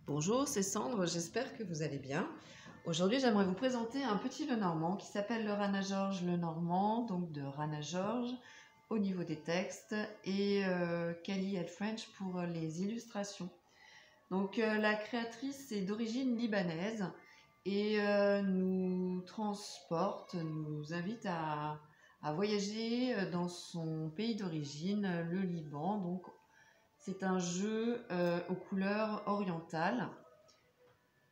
Bonjour, c'est Sandre, j'espère que vous allez bien. Aujourd'hui, j'aimerais vous présenter un petit Lenormand qui s'appelle le Rana-Georges Lenormand, donc de Rana-Georges au niveau des textes et Kali L. French pour les illustrations. Donc la créatrice est d'origine libanaise et nous transporte, nous invite à voyager dans son pays d'origine, le Liban. Donc c'est un jeu aux couleurs orientales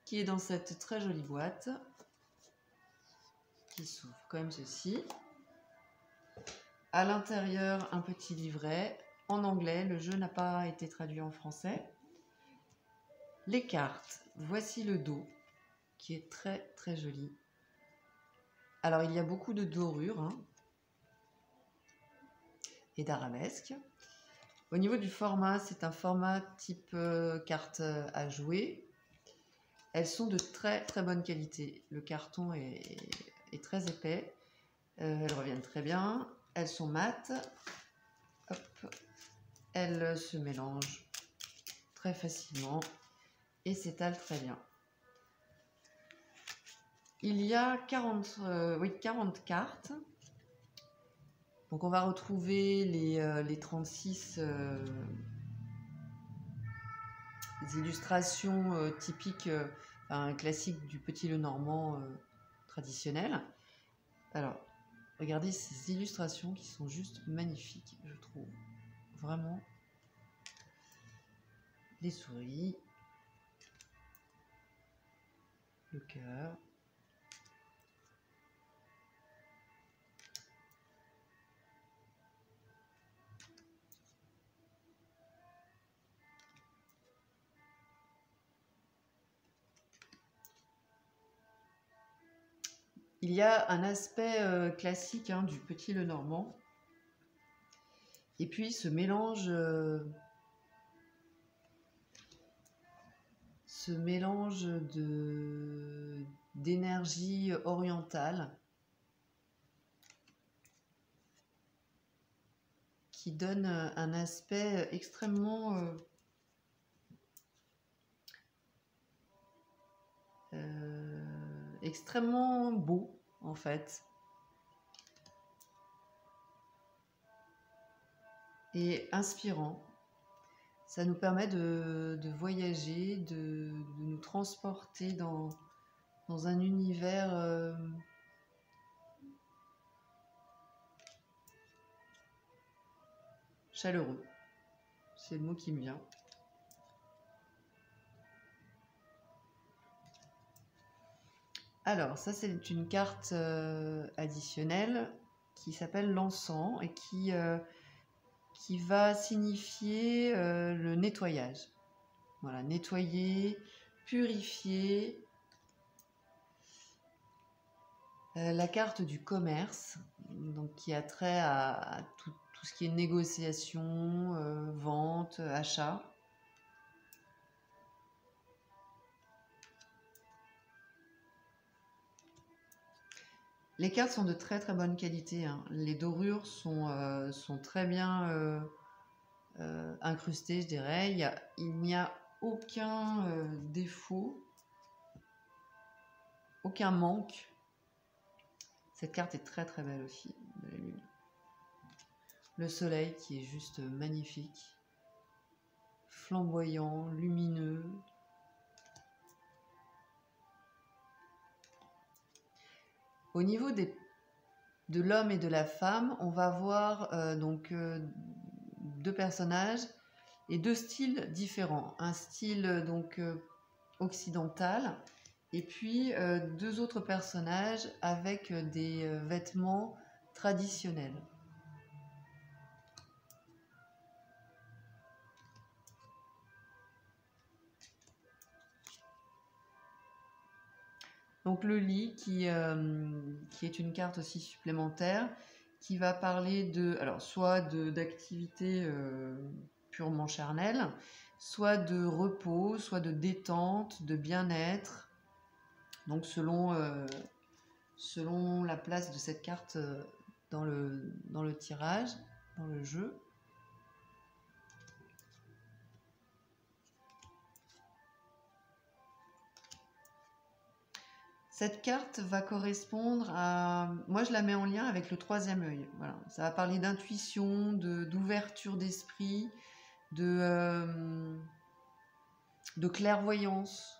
qui est dans cette très jolie boîte qui s'ouvre comme ceci. À l'intérieur, un petit livret en anglais. Le jeu n'a pas été traduit en français. Les cartes. Voici le dos qui est très très joli. Alors il y a beaucoup de dorures et d'arabesques. Au niveau du format, c'est un format type carte à jouer. Elles sont de très très bonne qualité. Le carton est très épais. Elles reviennent très bien. Elles sont mates. Hop. Elles se mélangent très facilement et s'étalent très bien. Il y a 40 cartes. Donc on va retrouver les 36 illustrations typiques, classiques du petit Lenormand traditionnel. Alors, regardez ces illustrations qui sont juste magnifiques, je trouve. Vraiment. Les souris. Le cœur. Il y a un aspect classique du petit Lenormand. Et puis ce mélange d'énergie orientale qui donne un aspect extrêmement extrêmement beau en fait, et inspirant. Ça nous permet de voyager, de nous transporter dans un univers chaleureux. C'est le mot qui me vient. Alors, ça c'est une carte additionnelle qui s'appelle l'encens et qui va signifier le nettoyage. Voilà, nettoyer, purifier. La carte du commerce, donc qui a trait à tout ce qui est négociation, vente, achat. Les cartes sont de très très bonne qualité. Les dorures sont très bien incrustées, je dirais. Il n'y a aucun défaut, aucun manque. Cette carte est très très belle aussi, de la lune. Le soleil qui est juste magnifique, flamboyant, lumineux. Au niveau de l'homme et de la femme, on va voir deux personnages et deux styles différents. Un style occidental et puis deux autres personnages avec des vêtements traditionnels. Donc le lit qui est une carte aussi supplémentaire qui va parler soit d'activités purement charnelles, soit de repos, soit de détente, de bien-être. Donc selon la place de cette carte dans le tirage, dans le jeu. Cette carte va correspondre à... Moi, je la mets en lien avec le troisième œil. Voilà. Ça va parler d'intuition, d'ouverture d'esprit, de clairvoyance.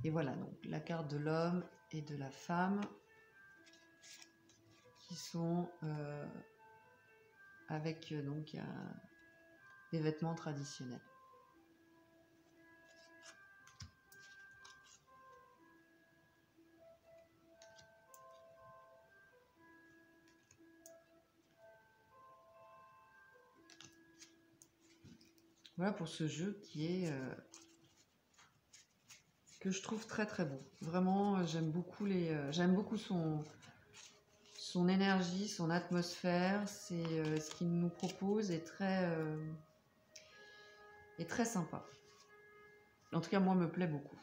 Et voilà, donc la carte de l'homme et de la femme qui sont avec donc des vêtements traditionnels. Voilà pour ce jeu qui est que je trouve très très beau. Vraiment, j'aime beaucoup son énergie, son atmosphère. C'est ce qu'il nous propose est très sympa. En tout cas, moi, me plaît beaucoup.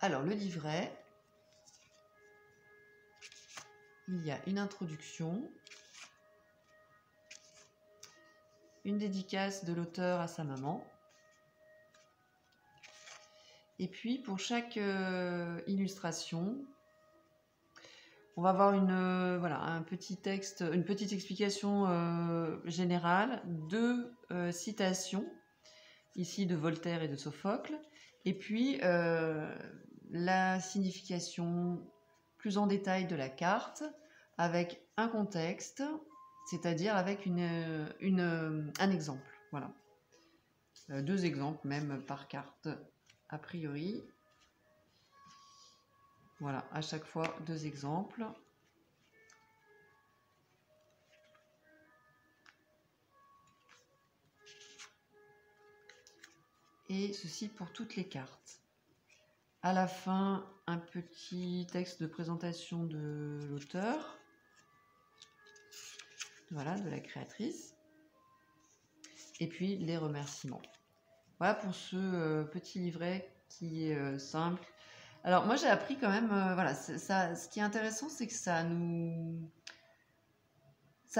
Alors, le livret, il y a une introduction, une dédicace de l'auteur à sa maman. Et puis, pour chaque illustration, on va avoir un petit texte, une petite explication générale, 2 citations, ici de Voltaire et de Sophocle, et puis la signification plus en détail de la carte, avec un contexte, c'est-à-dire avec un exemple. Voilà. 2 exemples même par carte, a priori. Voilà, à chaque fois 2 exemples. Et ceci pour toutes les cartes. À la fin, un petit texte de présentation de l'auteur. Voilà, de la créatrice. Et puis les remerciements. Voilà pour ce petit livret qui est simple. Alors moi j'ai appris quand même, voilà, ce qui est intéressant, c'est que ça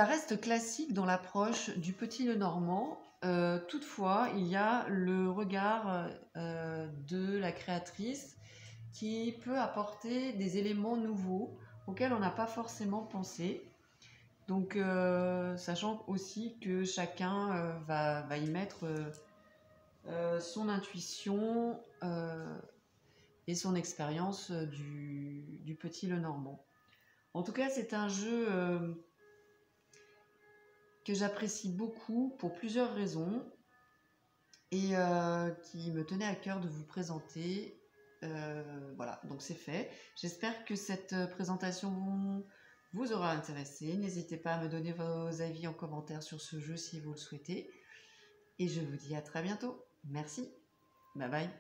reste classique dans l'approche du Petit Lenormand. Toutefois, il y a le regard de la créatrice qui peut apporter des éléments nouveaux auxquels on n'a pas forcément pensé. Donc, sachant aussi que chacun va y mettre son intuition et son expérience du Petit Lenormand. En tout cas, c'est un jeu que j'apprécie beaucoup pour plusieurs raisons et qui me tenait à cœur de vous présenter. Voilà, donc c'est fait. J'espère que cette présentation vous aura intéressé. N'hésitez pas à me donner vos avis en commentaire sur ce jeu si vous le souhaitez. Et je vous dis à très bientôt. Merci. Bye bye.